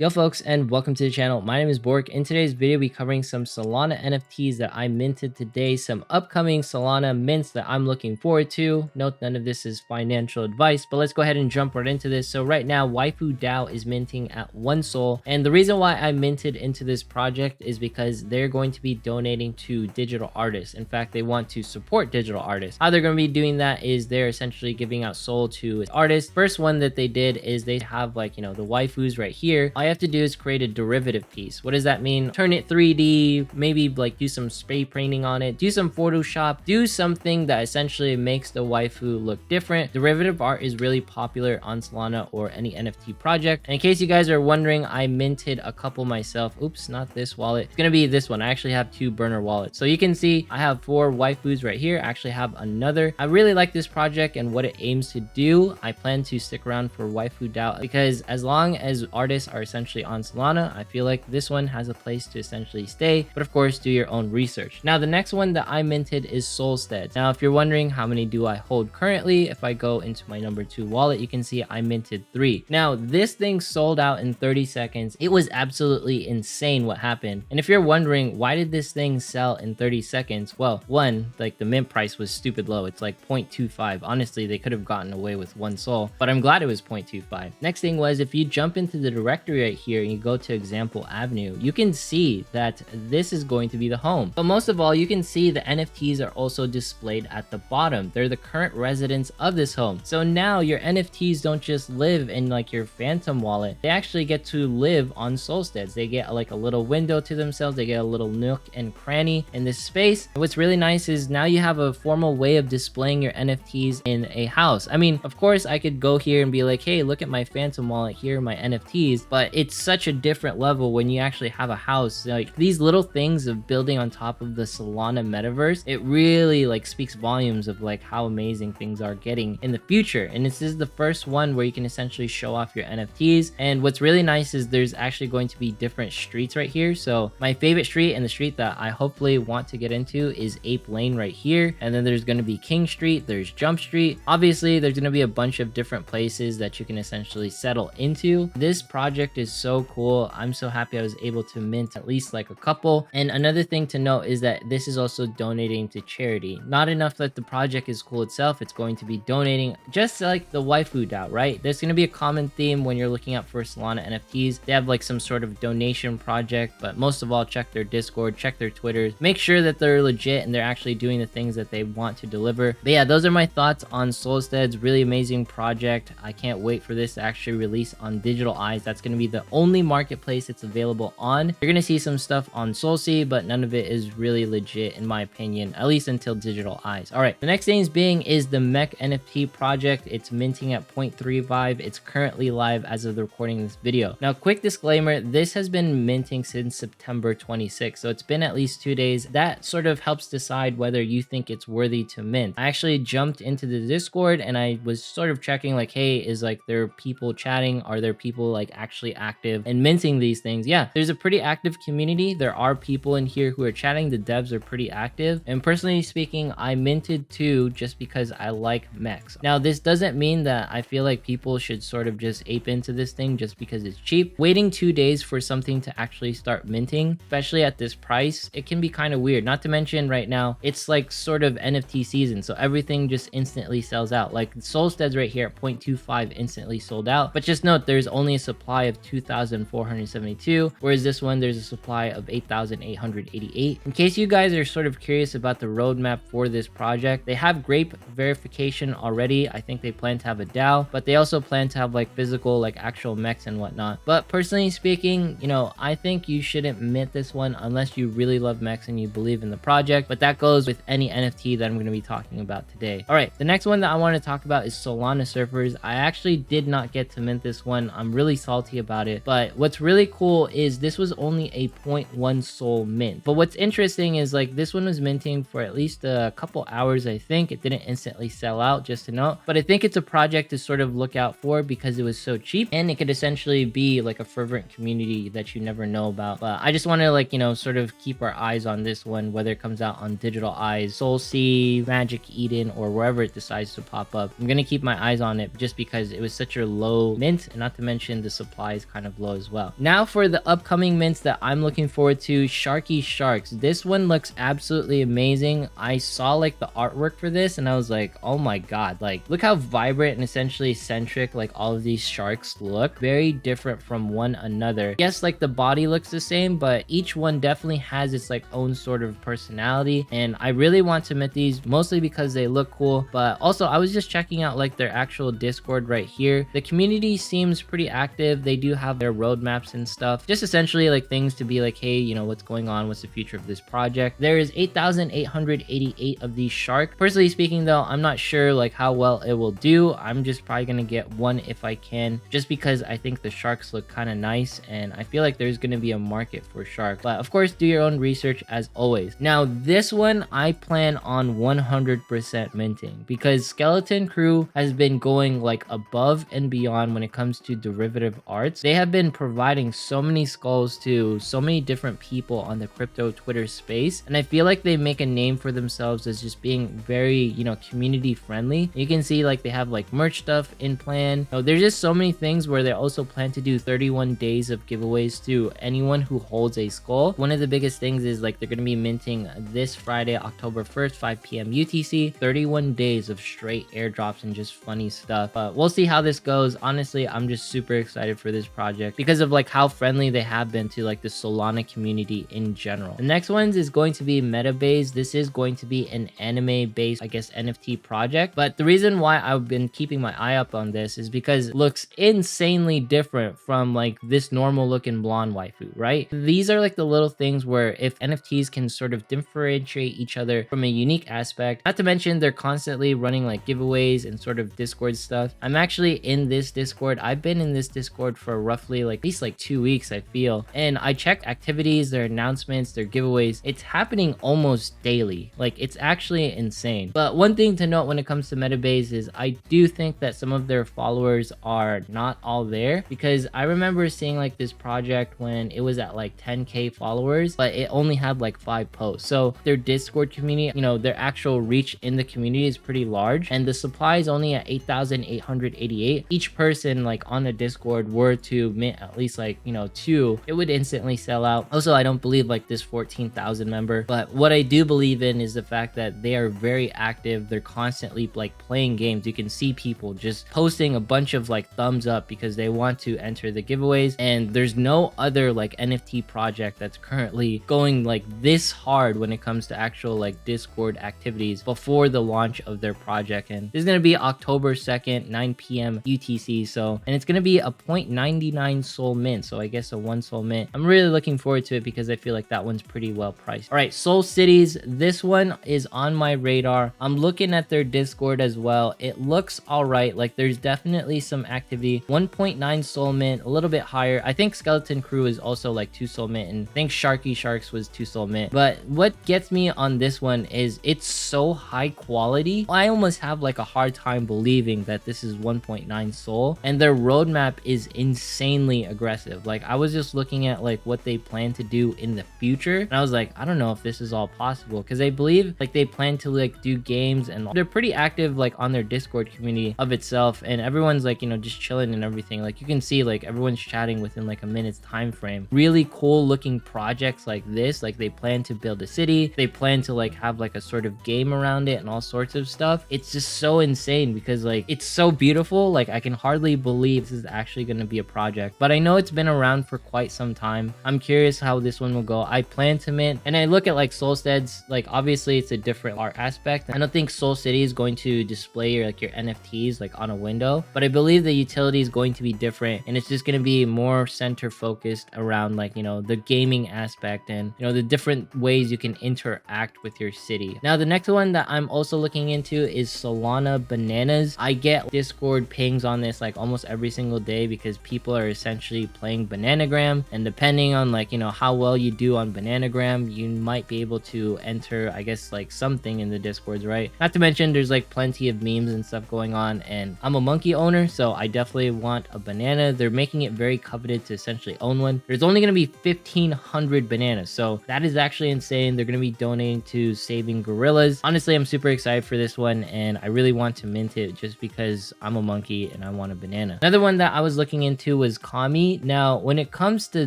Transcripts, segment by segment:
Yo folks, and welcome to the channel. My name is Bork. In today's video, we'll be covering some Solana NFTs that I minted today, some upcoming Solana mints that I'm looking forward to. Note none of this is financial advice, but let's go ahead and jump right into this. So right now, Waifu DAO is minting at 1 Sol, and the reason why I minted into this project is because they're going to be donating to digital artists. In fact, they want to support digital artists. How they're going to be doing that is they're essentially giving out Sol to artists. First one that they did is they have the waifus right here. All you have to do is create a derivative piece. What does that mean? Turn it 3D, maybe do some spray painting on it, do some Photoshop, do something that essentially makes the waifu look different. Derivative art is really popular on Solana or any NFT project. And in case you guys are wondering, I minted a couple myself. Oops, not this wallet. It's gonna be this one. I actually have 2 burner wallets. So you can see I have 4 waifus right here. I actually have another. I really like this project and what it aims to do. I plan to stick around for Waifu DAO because as long as artists are essentially on Solana, I feel like this one has a place to essentially stay, but of course do your own research. Now the next one that I minted is Solstead. Now if you're wondering how many do I hold currently, if I go into my number 2 wallet, you can see I minted 3. Now this thing sold out in 30 seconds. It was absolutely insane what happened. And if you're wondering why did this thing sell in 30 seconds, well, one, the mint price was stupid low. It's like 0.25. Honestly, they could have gotten away with 1 Sol, but I'm glad it was 0.25. Next thing was, if you jump into the directory right here and you go to example avenue, you can see that this is going to be the home. But most of all, you can see the NFTs are also displayed at the bottom. They're the current residents of this home. So now your NFTs don't just live in your phantom wallet. They actually get to live on Solsteads. They get a little window to themselves. They get a little nook and cranny in this space. And what's really nice is now you have a formal way of displaying your NFTs in a house. I mean, of course I could go here and be like, hey, look at my phantom wallet, here are my NFTs, but it's such a different level when you actually have a house. These little things of building on top of the Solana metaverse, it really speaks volumes of how amazing things are getting in the future. And this is the first one where you can essentially show off your NFTs. And what's really nice is there's actually going to be different streets right here. So my favorite street and the street that I hopefully want to get into is Ape Lane right here. And then there's going to be King Street, there's Jump Street. Obviously there's going to be a bunch of different places that you can essentially settle into. This project is so cool. I'm so happy I was able to mint at least a couple. And another thing to note is that this is also donating to charity. Not enough that the project is cool itself, it's going to be donating just like the Waifu DAO, right? There's going to be a common theme when you're looking out for Solana NFTs. They have some sort of donation project, but most of all, check their Discord, check their Twitters, make sure that they're legit and they're actually doing the things that they want to deliver. But yeah, those are my thoughts on Solstead's really amazing project. I can't wait for this to actually release on Digital Eyes. That's going to be the only marketplace it's available on. You're going to see some stuff on Solsea, but none of it is really legit in my opinion, at least until Digital Eyes. All right, the next thing is the Mech NFT project. It's minting at 0.35. It's currently live as of the recording of this video. Now, quick disclaimer, this has been minting since September 26th, so it's been at least 2 days. That sort of helps decide whether you think it's worthy to mint. I actually jumped into the Discord and I was sort of checking hey, is there people chatting? Are there people actually active and minting these things? Yeah, there's a pretty active community. There are people in here who are chatting. The devs are pretty active. And personally speaking, I minted 2 just because I like mechs. Now, this doesn't mean that I feel like people should sort of just ape into this thing just because it's cheap. Waiting 2 days for something to actually start minting, especially at this price, it can be kind of weird. Not to mention right now, it's sort of NFT season. So everything just instantly sells out. Solstead's right here at 0.25 instantly sold out. But just note, there's only a supply of 2,472, whereas this one, there's a supply of 8,888. In case you guys are sort of curious about the roadmap for this project, they have grape verification already. I think they plan to have a DAO, but they also plan to have physical actual mechs and whatnot. But personally speaking, I think you shouldn't mint this one unless you really love mechs and you believe in the project. But that goes with any NFT that I'm going to be talking about today. All right, the next one that I want to talk about is Solana Surfers. I actually did not get to mint this one. I'm really salty about it, but what's really cool is this was only a 0.1 Sol mint. But what's interesting is this one was minting for at least a couple hours. I think it didn't instantly sell out, just to note, but I think it's a project to sort of look out for because it was so cheap and it could essentially be a fervent community that you never know about. But I just want to sort of keep our eyes on this one, whether it comes out on Digital Eyes, Solsea, Magic Eden, or wherever it decides to pop up. I'm gonna keep my eyes on it just because it was such a low mint, and not to mention the supply is kind of low as well. Now for the upcoming mints that I'm looking forward to, Sharky Sharks. This one looks absolutely amazing. I saw like the artwork for this and I was like, oh my god, like look how vibrant and essentially centric like all of these sharks look. Very different from one another. Yes, like the body looks the same, but each one definitely has its like own sort of personality, and I really want to mint these mostly because they look cool. But also I was just checking out like their actual Discord right here. The community seems pretty active. They do have their roadmaps and stuff, just essentially like things to be like, hey, you know, what's going on, what's the future of this project. There is 8,888 of these sharks. Personally speaking though, I'm not sure like how well it will do. I'm just probably gonna get one if I can, just because I think the sharks look kind of nice and I feel like there's gonna be a market for sharks. But of course, do your own research as always. Now this one I plan on 100% minting because Skeleton Crew has been going like above and beyond when it comes to derivative arts. They have been providing so many skulls to so many different people on the crypto Twitter space, and I feel like they make a name for themselves as just being very, you know, community friendly. You can see like they have like merch stuff in plan. Oh, there's just so many things where they also plan to do 31 days of giveaways to anyone who holds a skull. One of the biggest things is like they're going to be minting this Friday, October 1st, 5 p.m. UTC, 31 days of straight airdrops and just funny stuff. But we'll see how this goes. Honestly, I'm just super excited for this project because of like how friendly they have been to like the Solana community in general. The next one is going to be Metabase. This is going to be an anime based, I guess, NFT project. But the reason why I've been keeping my eye up on this is because it looks insanely different from like this normal looking blonde waifu, right? These are like the little things where if NFTs can sort of differentiate each other from a unique aspect, not to mention they're constantly running like giveaways and sort of Discord stuff. I'm actually in this Discord. I've been in this Discord for roughly like at least like 2 weeks, I feel, and I check activities, their announcements, their giveaways. It's happening almost daily. Like it's actually insane. But one thing to note when it comes to Metabase is I do think that some of their followers are not all there, because I remember seeing like this project when it was at like 10k followers, but it only had like 5 posts. So their Discord community, you know, their actual reach in the community is pretty large, and the supply is only at 8,888. Each person like on the Discord were to mint at least like, you know, 2, it would instantly sell out. Also, I don't believe like this 14,000 member, but what I do believe in is the fact that they are very active. They're constantly like playing games. You can see people just posting a bunch of like thumbs up because they want to enter the giveaways, and there's no other like NFT project that's currently going like this hard when it comes to actual like Discord activities before the launch of their project. And this is going to be October 2nd, 9 p.m. UTC. So, and it's going to be a 0.99 soul mint, so I guess a 1 soul mint. I'm really looking forward to it because I feel like that one's pretty well priced. All right, Soul Cities, this one is on my radar. I'm looking at their Discord as well. It looks all right. Like there's definitely some activity. 1.9 soul mint, a little bit higher. I think Skeleton Crew is also like 2 soul mint, and I think Sharky Sharks was 2 soul mint. But what gets me on this one is it's so high quality. I almost have like a hard time believing that this is 1.9 soul, and their roadmap is insanely aggressive. Like I was just looking at like what they plan to do in the future, and I was like, I don't know if this is all possible, because I believe like they plan to like do games, and they're pretty active like on their Discord community of itself, and everyone's like, you know, just chilling and everything. Like you can see like everyone's chatting within like a minute's time frame. Really cool looking projects like this. Like they plan to build a city, they plan to like have like a sort of game around it and all sorts of stuff. It's just so insane because like it's so beautiful. Like I can hardly believe this is actually going to be a project, but I know it's been around for quite some time. I'm curious how this one will go. I plan to mint, and I look at like Solstead's, like obviously it's a different art aspect. I don't think Soul City is going to display your like your NFTs like on a window, but I believe the utility is going to be different, and it's just going to be more center focused around like, you know, the gaming aspect and, you know, the different ways you can interact with your city. Now the next one that I'm also looking into is Solana Bananas. I get Discord pings on this like almost every single day because people are essentially playing Bananagram, and depending on like, you know, how well you do on Bananagram, you might be able to enter, I guess, like something in the Discords, right? Not to mention there's like plenty of memes and stuff going on, and I'm a monkey owner, so I definitely want a banana. They're making it very coveted to essentially own one. There's only going to be 1,500 bananas, so that is actually insane. They're going to be donating to saving gorillas. Honestly, I'm super excited for this one, and I really want to mint it just because I'm a monkey and I want a banana. Another one that I was looking into to was Kami. Now, when it comes to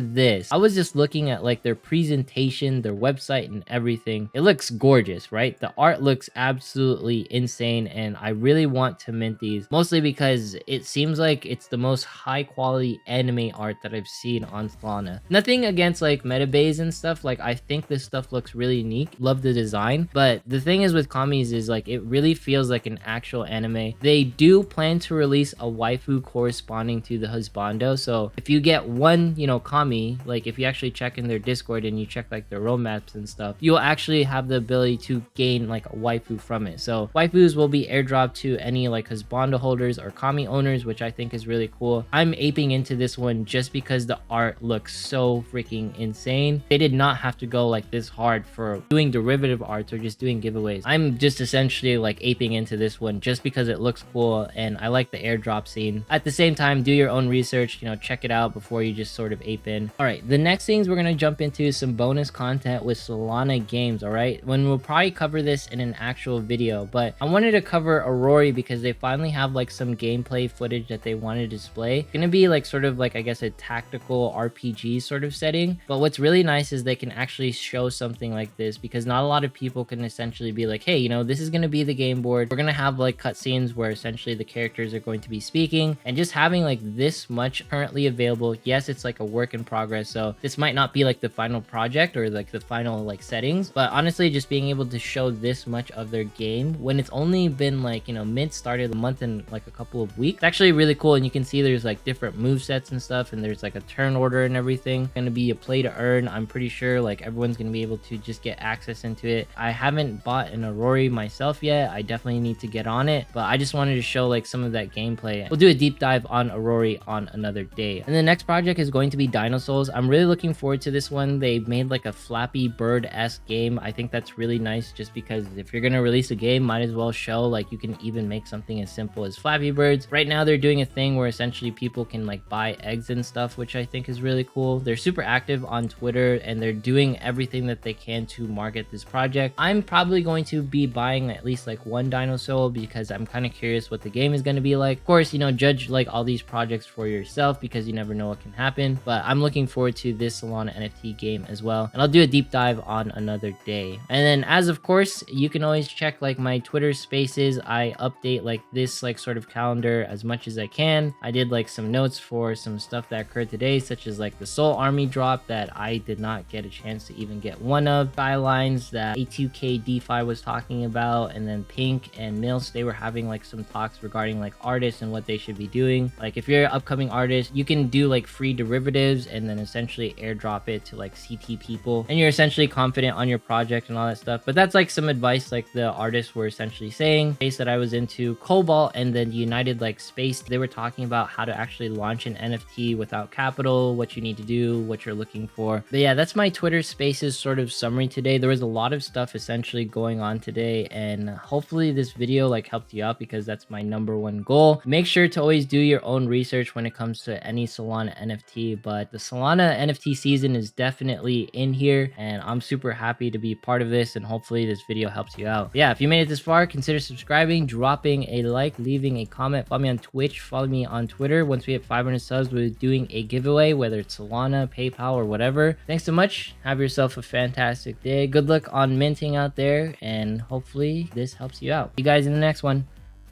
this, I was just looking at like their presentation, their website, and everything. It looks gorgeous, right? The art looks absolutely insane, and I really want to mint these, mostly because it seems like it's the most high quality anime art that I've seen on Solana. Nothing against like Metabase and stuff, like I think this stuff looks really unique, love the design, but the thing is with Kami's is like it really feels like an actual anime. They do plan to release a waifu corresponding to the husbando, so if you get one, you know, Kami, like if you actually check in their Discord and you check like their roadmaps and stuff, you'll actually have the ability to gain like a waifu from it. So waifus will be airdropped to any like husbando holders or Kami owners, which I think is really cool. I'm aping into this one just because the art looks so freaking insane. They did not have to go like this hard for doing derivative arts or just doing giveaways. I'm just essentially like aping into this one just because it looks cool and I like the airdrop scene. At the same time, do your own research, you know, check it out before you just sort of ape in. All right, the next things we're gonna jump into some bonus content with Solana games. All right, when we'll probably cover this in an actual video, but I wanted to cover Aurora because they finally have like some gameplay footage that they want to display. It's gonna be like sort of like, I guess, a tactical RPG sort of setting, but what's really nice is they can actually show something like this because not a lot of people can essentially be like, hey, you know, this is going to be the game board. We're going to have like cutscenes where essentially the characters are going to be speaking, and just having like this much currently available. Yes, it's like a work in progress, so this might not be like the final project or like the final like settings, but honestly, just being able to show this much of their game when it's only been like, you know, mint started a month and like a couple of weeks, it's actually really cool. And you can see there's like different move sets and stuff, and there's like a turn order and everything. Going to be a play to earn. I'm pretty sure like everyone's going to be able to just get access into it. I haven't bought an Aurora myself yet. I definitely need to get on it, but I just wanted to show like some of that gameplay. We'll do a deep dive on Aurora on another day. And the next project is going to be Dinosaurs. I'm really looking forward to this one. They made like a Flappy Bird-esque game. I think that's really nice just because if you're going to release a game, might as well show like you can even make something as simple as Flappy Birds. Right now they're doing a thing where essentially people can like buy eggs and stuff, which I think is really cool. They're super active on Twitter and they're doing everything that they can to market this project. I'm probably going to be buying at least like one Dinosaur because I'm kind of curious what the game is going to be like. Of course, you know, judge like all these projects for yourself because you never know what can happen, but I'm looking forward to this Solana NFT game as well, and I'll do a deep dive on another day. And then as of course, you can always check like my Twitter spaces. I update like this like sort of calendar as much as I can. I did like some notes for some stuff that occurred today, such as like the Soul Army drop that I did not get a chance to even get one of, skylines that A2K DeFi was talking about, and then Pink and Mills, they were having like some talks regarding like artists and what they should be doing. Like if you're an upcoming artist, you can do like free derivatives and then essentially airdrop it to like CT people, and you're essentially confident on your project and all that stuff. But that's like some advice like the artists were essentially saying. Space that I was into, Cobalt and then United like Space, they were talking about how to actually launch an NFT without capital, what you need to do, what you're looking for. But yeah, that's my Twitter spaces sort of summary today. There was a lot of stuff essentially going on today, and hopefully this video like helped you out because that's my #1 goal. Make sure to always do your own research when it comes to any Solana NFT, but the Solana NFT season is definitely in here and I'm super happy to be part of this, and hopefully this video helps you out. But yeah, if you made it this far, consider subscribing, dropping a like, leaving a comment, follow me on Twitch, follow me on Twitter. Once we hit 500 subs, we're doing a giveaway, whether it's Solana, PayPal, or whatever. Thanks so much. Have yourself a fantastic day. Good luck on minting out there, and hopefully this helps you out. See you guys in the next one.